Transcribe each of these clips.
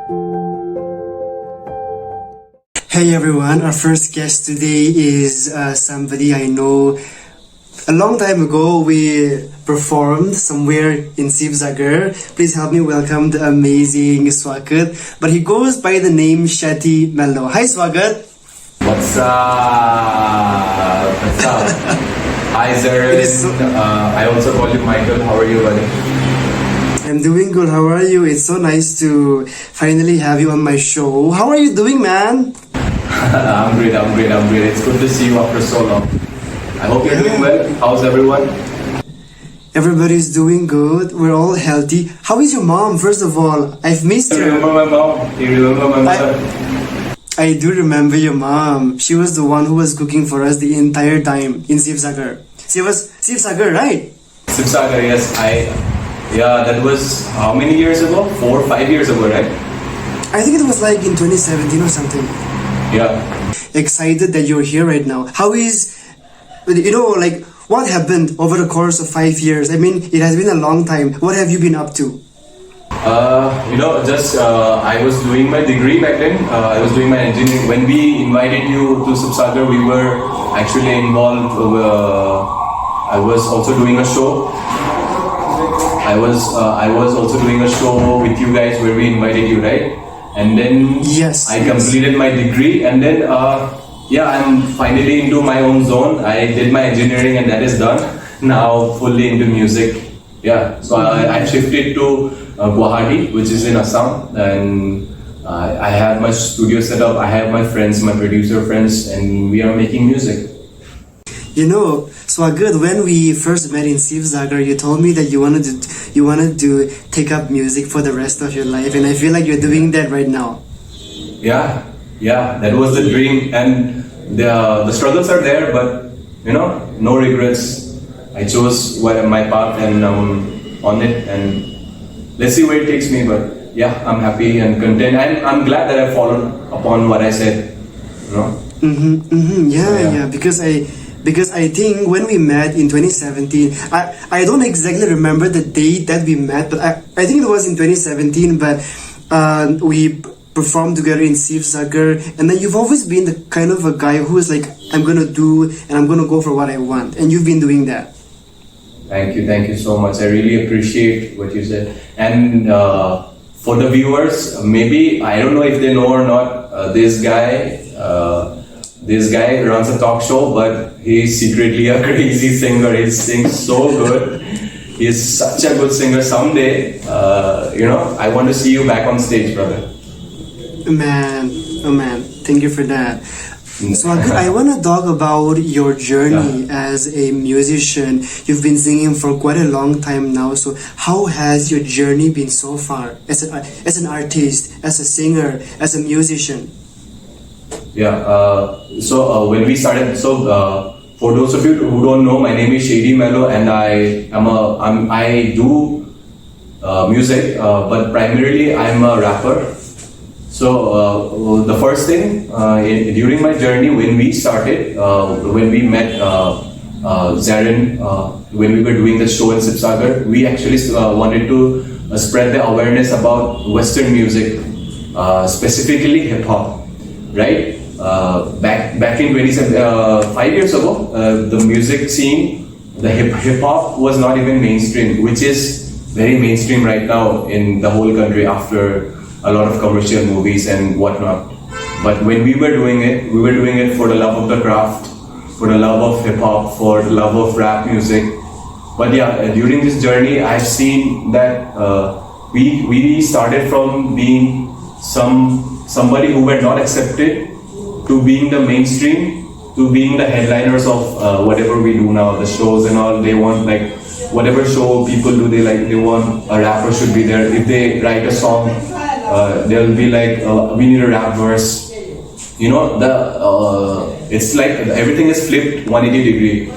Hey everyone, our first guest today is somebody I know. A long time ago, we performed somewhere in Sivsagar. Please help me welcome the amazing Swagat. But he goes by the name Shady Mellow. Hi Swagat. What's up? What's up? Hi Zaren. I also call you Michael. How are you, buddy? I'm doing good. How are you? It's so nice to finally have you on my show. How are you doing, man? I'm great. It's good to see you after so long. I hope you're doing well. How's everyone? Everybody's doing good. We're all healthy. How is your mom, first of all? I've missed You her. remember my mom? You remember my mother? I do remember your mom. She was the one who was cooking for us the entire time in Sivsagar. She was Sivsagar, right? Sipsagar, yes. Yeah, that was how many years ago? 4 or 5 years ago, right? I think it was like in 2017 or something. Yeah. Excited that you're here right now. How is, like, what happened over the course of 5 years? I mean, it has been a long time. What have you been up to? I was doing my degree back then. I was doing my engineering. When we invited you to Sipsagar, we were actually involved. I was also doing a show. I was also doing a show with you guys where we invited you, right? And then I completed my degree, and then I'm finally into my own zone. I did my engineering, and that is done. Now fully into music. Yeah, so I shifted to Guwahati, which is in Assam, and I have my studio set up. I have my friends, my producer friends, and we are making music. Swagat, when we first met in Sivsagar, you told me that you wanted to take up music for the rest of your life, and I feel like you're doing that right now. Yeah, that was the dream, and the struggles are there, but no regrets. I chose my path, and on it, and let's see where it takes me. But yeah, I'm happy and content. I'm glad that I followed upon what I said. Yeah. Because I think when we met in 2017, I don't exactly remember the date that we met, but I think it was in 2017. But we performed together in Sivsagar, and then you've always been the kind of a guy who is like, I'm gonna do and I'm gonna go for what I want, and you've been doing that. Thank you so much. I really appreciate what you said. And for the viewers, maybe I don't know if they know or not. This guy runs a talk show, but he's secretly a crazy singer. He sings so good. He's such a good singer. Someday, I want to see you back on stage, brother. Man, thank you for that. So I want to talk about your journey as a musician. You've been singing for quite a long time now. So how has your journey been so far as an artist, as a singer, as a musician? So when we started, for those of you who don't know, my name is Shady Mellow, and I do music, but primarily I'm a rapper. So the first thing during my journey, when we started, when we met Zaren, when we were doing the show in Sipsagar, we actually wanted to spread the awareness about Western music, specifically hip hop, right? Back in 5 years ago, the music scene, the hip hop was not even mainstream, which is very mainstream right now in the whole country after a lot of commercial movies and whatnot. But when we were doing it for the love of the craft, for the love of hip hop, for the love of rap music. But yeah, during this journey, I've seen that we started from being somebody who were not accepted, to being the mainstream, to being the headliners of whatever we do now, the shows and all. They want, like, whatever show people do, they want a rapper should be there. If they write a song, they'll be like, we need a rap verse. It's like everything is flipped 180 degree.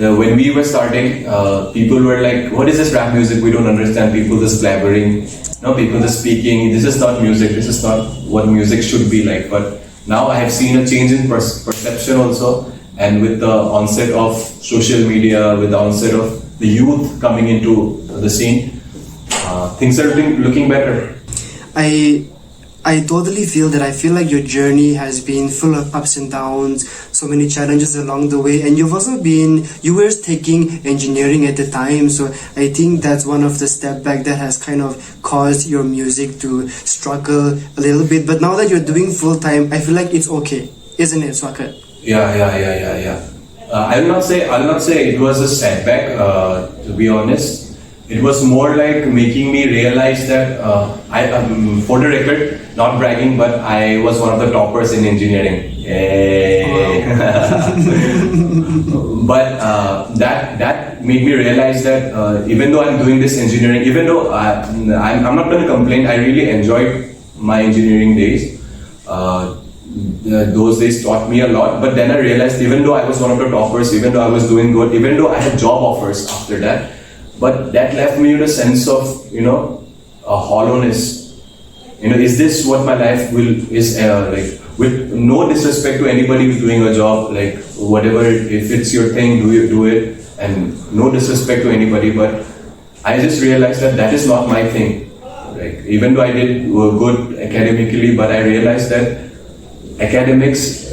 When we were starting, people were like, what is this rap music? We don't understand. People just blabbering. People just speaking. This is not music. This is not what music should be like. But now I have seen a change in perception also. And with the onset of social media, with the onset of the youth coming into the scene, things are looking better. I totally feel that. I feel like your journey has been full of ups and downs, so many challenges along the way, and you were taking engineering at the time, so I think that's one of the step back that has kind of caused your music to struggle a little bit. But now that you're doing full time, I feel like it's okay, isn't it, Swakat? Yeah. I'll not say it was a setback. To be honest, it was more like making me realize that for the record, not bragging, but I was one of the toppers in engineering. Yay. But that made me realize that even though I'm doing this engineering, even though I'm not going to complain, I really enjoyed my engineering days. Those days taught me a lot, but then I realized even though I was one of the toppers, even though I was doing good, even though I had job offers after that, but that left me with a sense of, a hollowness. Is this what my life is like? With no disrespect to anybody who's doing a job, like whatever, if it's your thing, do it, and no disrespect to anybody, but I just realized that is not my thing. Like, even though I did good academically, but I realized that academics,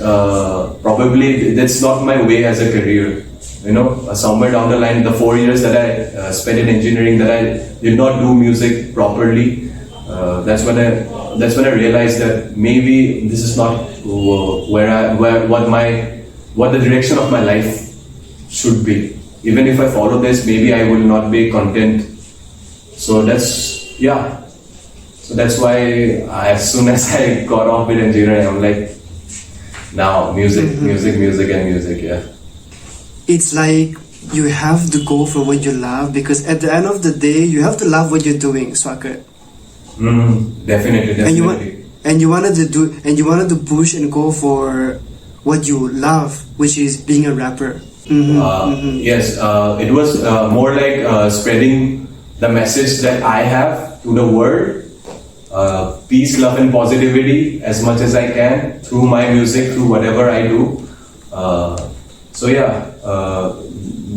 probably that's not my way as a career. Somewhere down the line, the 4 years that I spent in engineering, that I did not do music properly, that's when I realized that maybe this is not what the direction of my life should be. Even if I follow this, maybe I will not be content. So that's why as soon as I got off with engineering, I'm like, now music, yeah. It's like you have to go for what you love, because at the end of the day, you have to love what you're doing, Swakat. Definitely. And you wanted to push and go for what you love, which is being a rapper. Yes, it was more like spreading the message that I have to the world. Peace, love, and positivity as much as I can through my music, through whatever I do.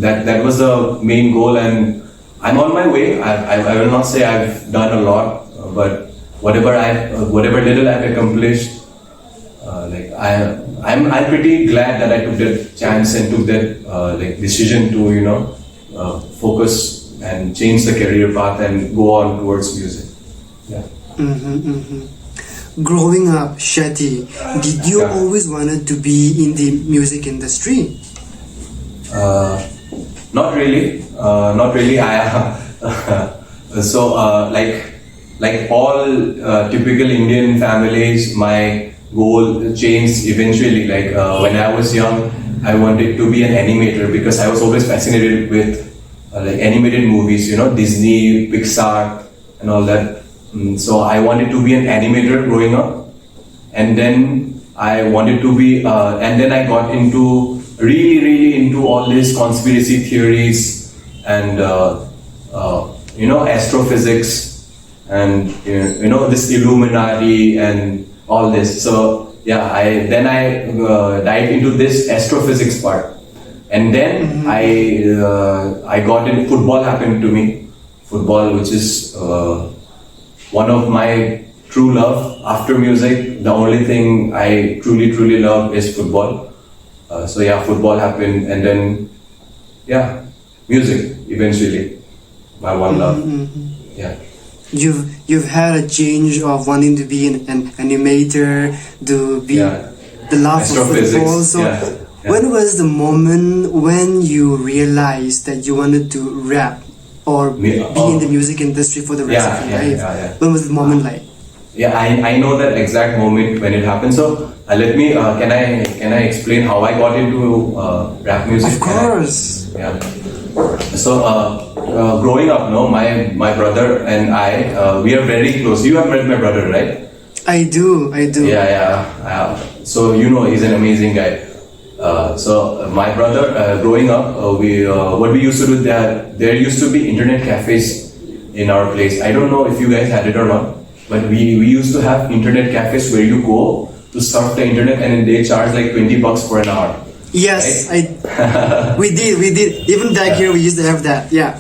That was the main goal, and I'm on my way. I will not say I've done a lot, but whatever little I've accomplished, I'm pretty glad that I took that chance and took that decision to focus and change the career path and go on towards music. Yeah. Growing up, Shady, did you always wanted to be in the music industry? Not really. Like all typical Indian families, my goal changed eventually. When I was young, I wanted to be an animator because I was always fascinated with animated movies, Disney, Pixar, and all that. So I wanted to be an animator growing up, and then I wanted to be, and then I got into really into all these conspiracy theories and astrophysics and this Illuminati and all this. So yeah, I dived into this astrophysics part, and then I got in football. Happened to me, football, which is one of my true love after music. The only thing I truly love is football. Football happened, and then music eventually, my one love. Yeah. You've had a change of wanting to be an animator, to be the love of football. So when was the moment when you realized that you wanted to rap or be in the music industry for the rest of your life? When was the moment like? Yeah, I know that exact moment when it happened. So let me can I explain how I got into rap music? Of course. So growing up, my brother and I, we are very close. You have met my brother, right? I do. Yeah. So he's an amazing guy. So my brother, growing up, what we used to do, there used to be internet cafes in our place. I don't know if you guys had it or not, but we used to have internet cafes where you go to surf the internet and they charge like $20 for an hour. Yes, right? we did. Even back here, we used to have that. Yeah.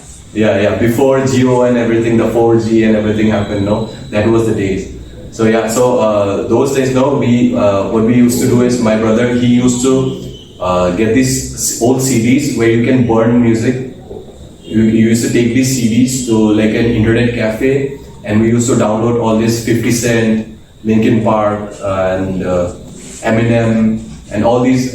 Before Geo and everything, the 4G and everything happened. No, that was the days. So yeah, so those days, no, we what we used to do is my brother, he used to get these old CDs where you can burn music. You used to take these CDs to like an internet cafe, and we used to download all this 50 Cent, Linkin Park, and Eminem, and all these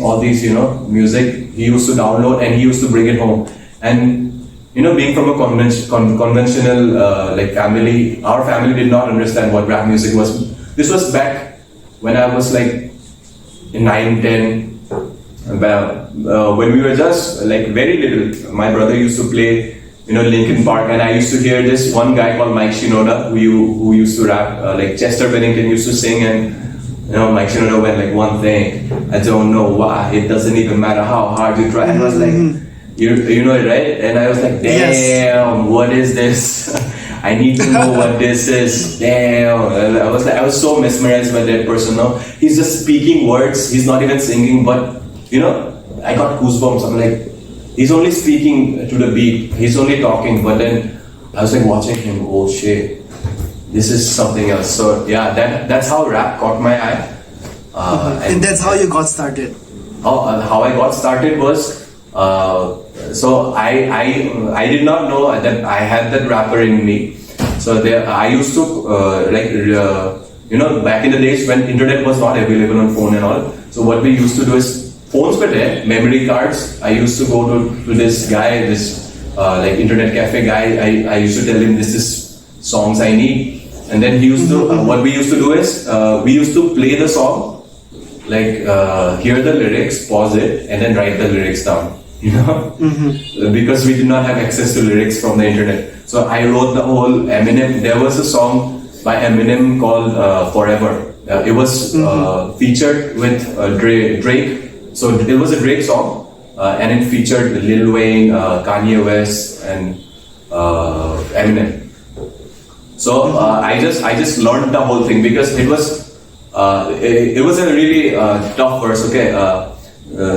music. He used to download and he used to bring it home. And being from a conventional like family, our family did not understand what rap music was. This was back when I was like 9, 10. When we were just like very little, my brother used to play, Linkin Park, and I used to hear this one guy called Mike Shinoda who used to rap. Like Chester Bennington used to sing, and Mike Shinoda went like one thing. I don't know why. It doesn't even matter how hard you try. And I was like, you know it, right? And I was like, damn, yes. What is this? I need to know what this is. Damn. And I was so mesmerized by that person. No, he's just speaking words. He's not even singing, but I got goosebumps. I'm like, he's only speaking to the beat. He's only talking. But then I was like watching him. Oh shit, this is something else. So yeah, that's how rap caught my eye. And that's how you got started. How I got started was. So I did not know that I had that rapper in me. So I used to back in the days when internet was not available on phone and all. So what we used to do is phones were there, memory cards. I used to go to this guy, this like internet cafe guy. I used to tell him this is songs I need, and then he used to. What we used to do is we used to play the song, like hear the lyrics, pause it, and then write the lyrics down. Because we did not have access to lyrics from the internet. So I wrote the whole Eminem. There was a song by Eminem called Forever. It was featured with Drake. So it was a Drake song, and it featured Lil Wayne, Kanye West, and Eminem. So I just learned the whole thing because it was a really tough verse. Okay.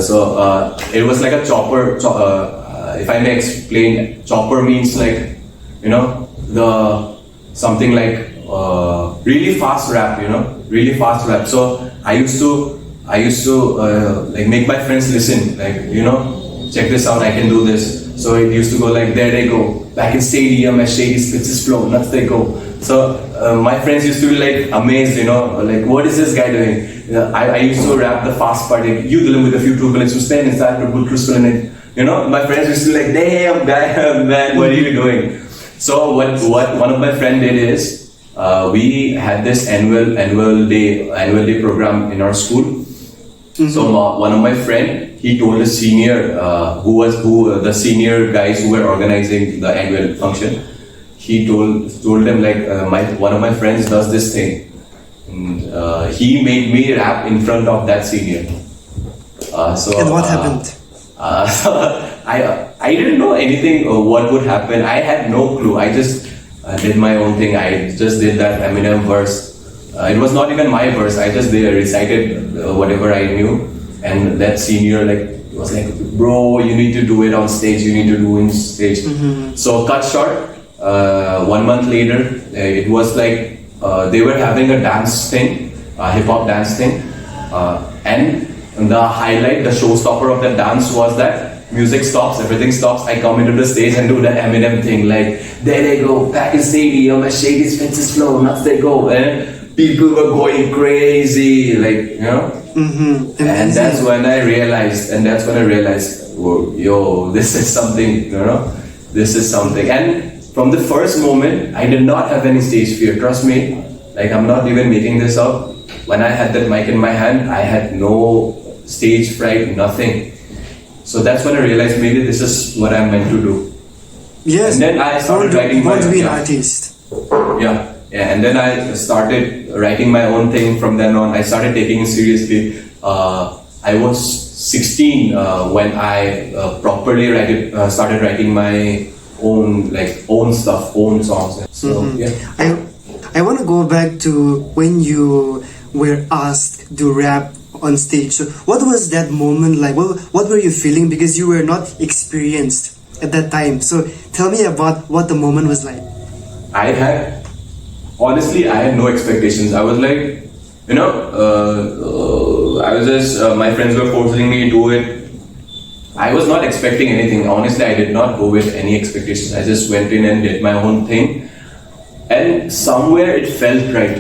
So it was like a chopper. If I may explain, chopper means like the something like really fast rap. Really fast rap. So I used to like make my friends listen. Like check this out. I can do this. So it used to go like, there they go, back in stadium as Shady spits his flow, nuts they go. So my friends used to be like amazed, like what is this guy doing? I used to rap the fast part, like, you dealing with a few turbulence, you stand inside the good crystal in it. My friends used to be like, damn guy, man, what are you doing? So what one of my friend did is, we had this annual day program in our school. So one of my friend, he told the senior, the senior guys who were organizing the annual function, he told them like, one of my friends does this thing, and he made me rap in front of that senior. And what happened? I didn't know anything what would happen. I had no clue. I just did my own thing. I just did that Eminem verse. It was not even my verse. I just recited whatever I knew, and that senior was like, bro, you need to do it on stage. You need to do it on stage. So cut short. 1 month later, it was like they were having a dance thing, a hip hop dance thing, and the highlight, the showstopper of the dance was that music stops, everything stops. I come into the stage and do that Eminem thing, like, there they go, back in stadium, as Shady spits his flow, nuts they go, and people were going crazy, like, and that's when I realized, whoa, yo, this is something, this is something. And from the first moment, I did not have any stage fear, trust me, like, I'm not even making this up. When I had that mic in my hand, I had no stage fright, nothing. So that's when I realized maybe this is what I'm meant to do. Yes. And then I started writing want to be an artist. Yeah. And then I started writing my own thing. From then on, I started taking it seriously. I was 16 when I properly started writing my own stuff, own songs. So yeah. I want to go back to when you were asked to rap on stage. So what was that moment like? What were you feeling? Because you were not experienced at that time. So tell me about what the moment was like. I had honestly, I had no expectations. I was like, I was just, my friends were forcing me to do it. I was not expecting anything. Honestly, I did not go with any expectations. I just went in and did my own thing. And somewhere it felt right.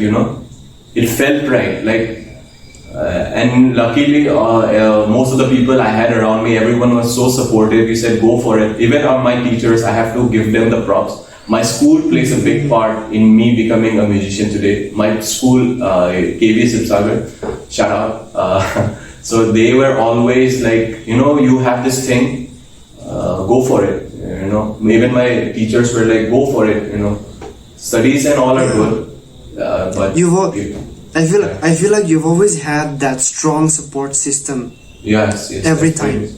It felt right. And luckily, most of the people I had around me, everyone was so supportive. He said, go for it. Even on my teachers, I have to give them the props. My school plays a big part in me becoming a musician today. My school, KV Sibsagar, shout out. So they were always like, you have this thing, go for it. Even my teachers were like, go for it. Studies and all are good, but I feel like you've always had that strong support system. Yes, every time.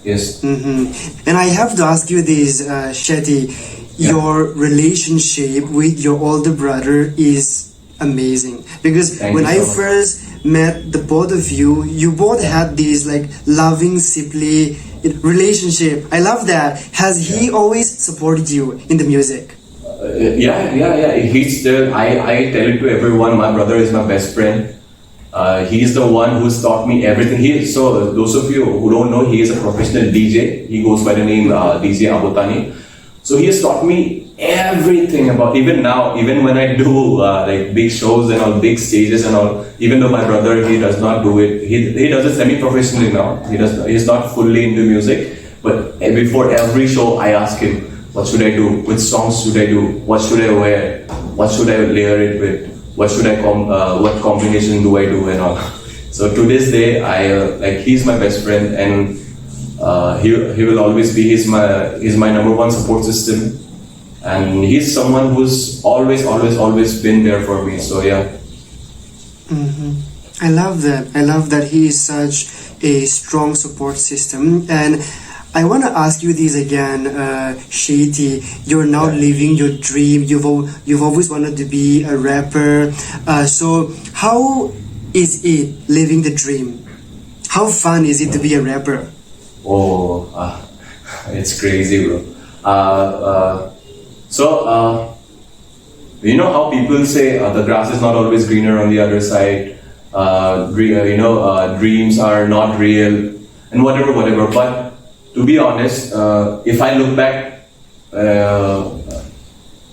Yes. And I have to ask you this, Shady. Your relationship with your older brother is amazing, because when I first met the both of you, you both had this like loving sibling relationship. I love that. Has he always supported you in the music? Yeah. He's still. I tell it to everyone. My brother is my best friend. He's the one who's taught me everything. So those of you who don't know, he is a professional DJ. He goes by the name DJ Abotani. So he has taught me everything about, even now, even when I do like big shows and all, big stages and all. Even though my brother, he does not do it. He does it semi-professionally now. He's not fully into music. But before every show, I ask him, what should I do? Which songs should I do? What should I wear? What should I layer it with? What should I what combination do I do and all? So to this day, he's my best friend, and he will always be. He's my number one support system, and he's someone who's always been there for me. So yeah. I love that. I love that he is such a strong support system. And I want to ask you this again, Shady. You're now living your dream. You've always wanted to be a rapper. So how is it living the dream? How fun is it to be a rapper? Oh, it's crazy, bro. You know how people say the grass is not always greener on the other side. Dreams are not real, and whatever. But to be honest, if I look back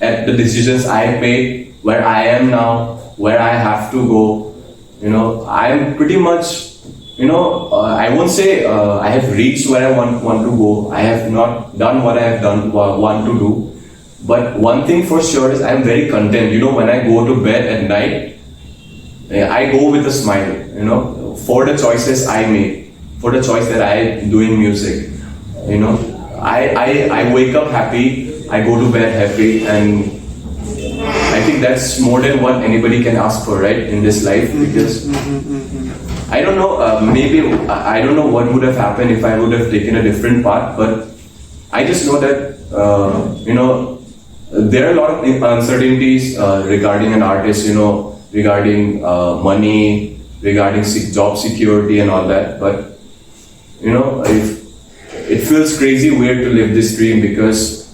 at the decisions I've made, where I am now, where I have to go, I'm pretty much, I won't say I have reached where I want to go. I have not done what I have want to do. But one thing for sure is I'm very content. When I go to bed at night, I go with a smile, for the choices I make, for the choice that I do in music. I wake up happy, I go to bed happy, and I think that's more than what anybody can ask for, right, in this life. Because I don't know, maybe I don't know what would have happened if I would have taken a different path, but I just know that there are a lot of uncertainties regarding an artist, regarding money, regarding job security and all that. But it feels crazy weird to live this dream, because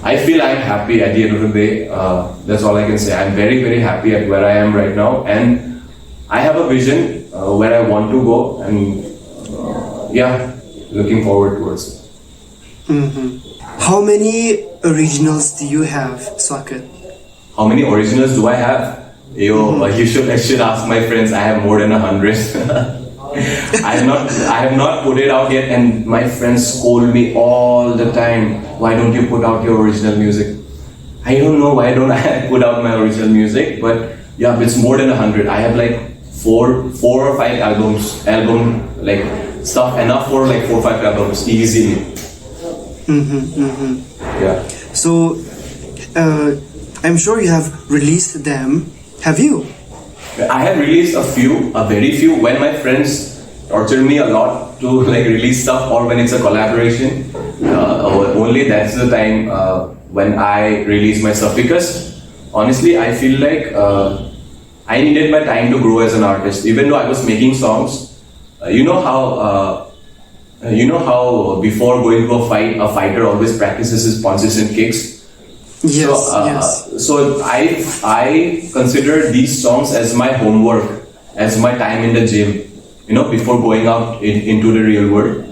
I feel I'm happy at the end of the day. That's all I can say. I'm very, very happy at where I am right now, and I have a vision where I want to go, and looking forward towards it. How many originals do you have, Swakat? How many originals do I have? I should ask my friends. I have more than 100. I have not put it out yet, and my friends scold me all the time. Why don't you put out your original music? I don't know why don't I put out my original music, but yeah, it's more than 100. I have like four or five album like stuff enough for like 4 or 5 albums easily. Yeah. So, I'm sure you have released them. Have you? I have released a very few. When my friends torture me a lot to like release stuff, or when it's a collaboration, only that's the time when I release my stuff. Because honestly, I feel like I needed my time to grow as an artist. Even though I was making songs, you know how before going to a fight, a fighter always practices his punches and kicks. Yes, So I consider these songs as my homework, as my time in the gym, before going out into the real world.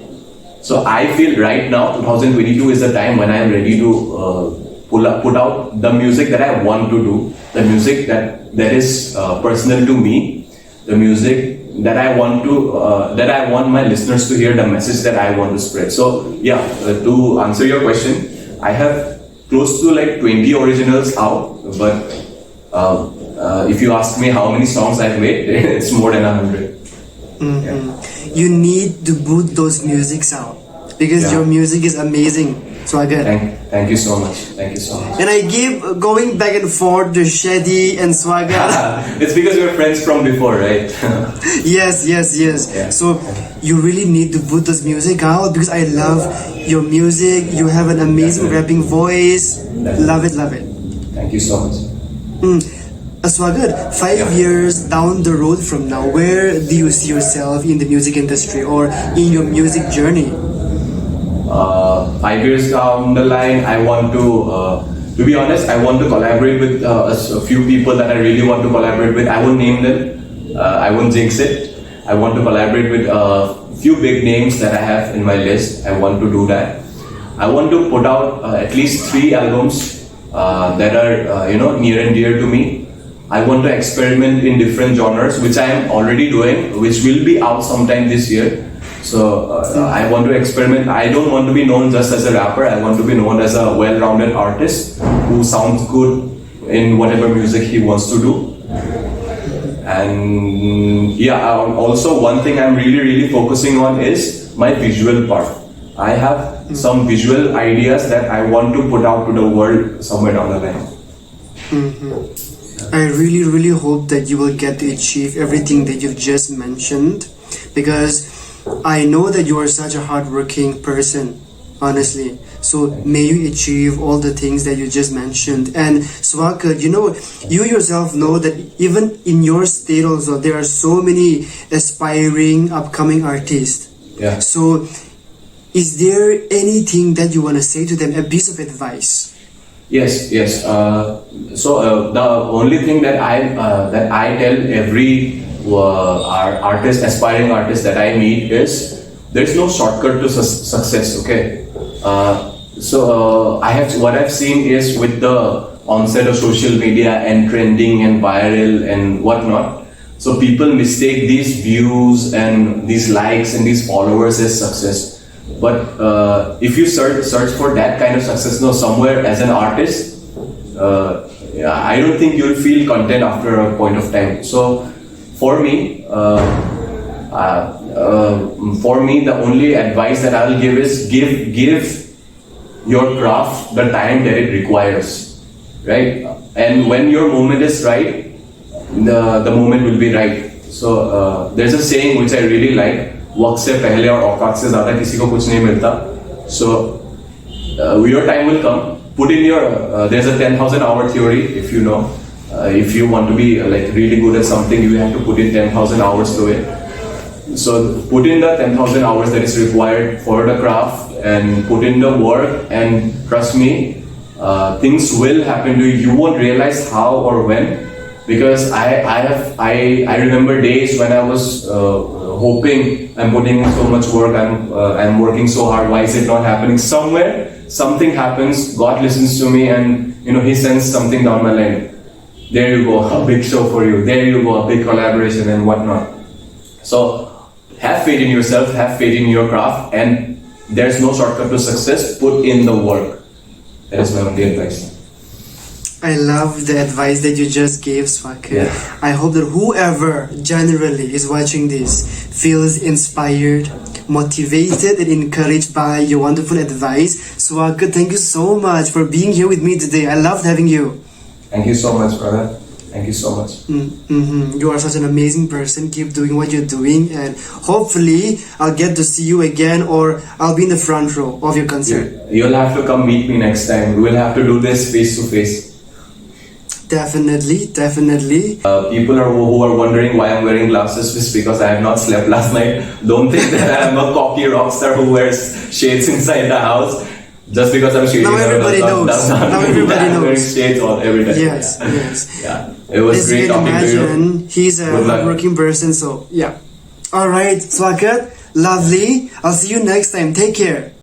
So I feel right now 2022 is the time when I am ready to put out the music that I want to do, the music that is personal to me, the music that I want my listeners to hear, the message that I want to spread. So yeah, to answer your question, I have close to like 20 originals out, but if you ask me how many songs I've made, it's more than 100. Mm-hmm. You need to boot those musics out because your music is amazing. So I get Thank you so much. Thank you so much. And I keep going back and forth to Shady and Swagger. It's because we're friends from before, right? Yes. Yeah. So you really need to put this music out because I love your music. You have an amazing rapping voice. Love it. Thank you so much. Swagger, 5 years down the road from now, where do you see yourself in the music industry or in your music journey? 5 years down the line, I want to be honest, I want to collaborate with a few people that I really want to collaborate with. I won't name them, I won't jinx it. I want to collaborate with a few big names that I have in my list. I want to do that. I want to put out at least 3 albums that are near and dear to me. I want to experiment in different genres, which I am already doing, which will be out sometime this year. So I want to experiment. I don't want to be known just as a rapper. I want to be known as a well-rounded artist who sounds good in whatever music he wants to do. And also one thing I'm really focusing on is my visual part. I have some visual ideas that I want to put out to the world somewhere down the line. I really hope that you will get to achieve everything that you've just mentioned, because I know that you are such a hardworking person, honestly. So may you achieve all the things that you just mentioned. And Swagger, you yourself know that even in your state also, there are so many aspiring upcoming artists. Yeah. So is there anything that you want to say to them, a piece of advice? Yes. So the only thing that I tell every aspiring artist that I meet is there's no shortcut to success. Okay. So what I've seen is with the onset of social media and trending and viral and whatnot, so people mistake these views and these likes and these followers as success. But if you search for that kind of success somewhere as an artist, I don't think you'll feel content after a point of time. So for me, the only advice that I will give is give your craft the time that it requires, right? And when your moment is right, the moment will be right. So there's a saying which I really like: वक्त से पहले और औकात से ज़्यादा किसी को कुछ नहीं मिलता. So your time will come. Put in your there's a 10,000 hour theory, if you know. If you want to be like really good at something, you have to put in 10,000 hours to it. So put in the 10,000 hours that is required for the craft and put in the work, and trust me, things will happen to you. You won't realize how or when, because I remember days when I was hoping I'm putting in so much work, I'm working so hard, why is it not happening? Somewhere something happens, God listens to me, and he sends something down my line. There you go, a big show for you. There you go, a big collaboration and whatnot. So have faith in yourself, have faith in your craft, and there's no shortcut to success. Put in the work. That is my only advice. I love the advice that you just gave, Swagger. Yeah. I hope that whoever generally is watching this feels inspired, motivated, and encouraged by your wonderful advice. Swagger, thank you so much for being here with me today. I loved having you. Thank you so much, brother. Thank you so much. You are such an amazing person. Keep doing what you're doing, and hopefully I'll get to see you again, or I'll be in the front row of your concert. You'll have to come meet me next time. We'll have to do this face to face. Definitely. People who are wondering why I'm wearing glasses is because I have not slept last night. Don't think that I'm a cocky rock star who wears shades inside the house. Just because I'm Shady Now Melow everybody knows. does not Now mean everybody that I'm wearing knows. shades all every day. Yes, Yeah. yes. Yeah. It was As great you can talking to you. imagine, he's a Good luck. hardworking person, so yeah. Alright, Swagat, lovely. I'll see you next time. Take care.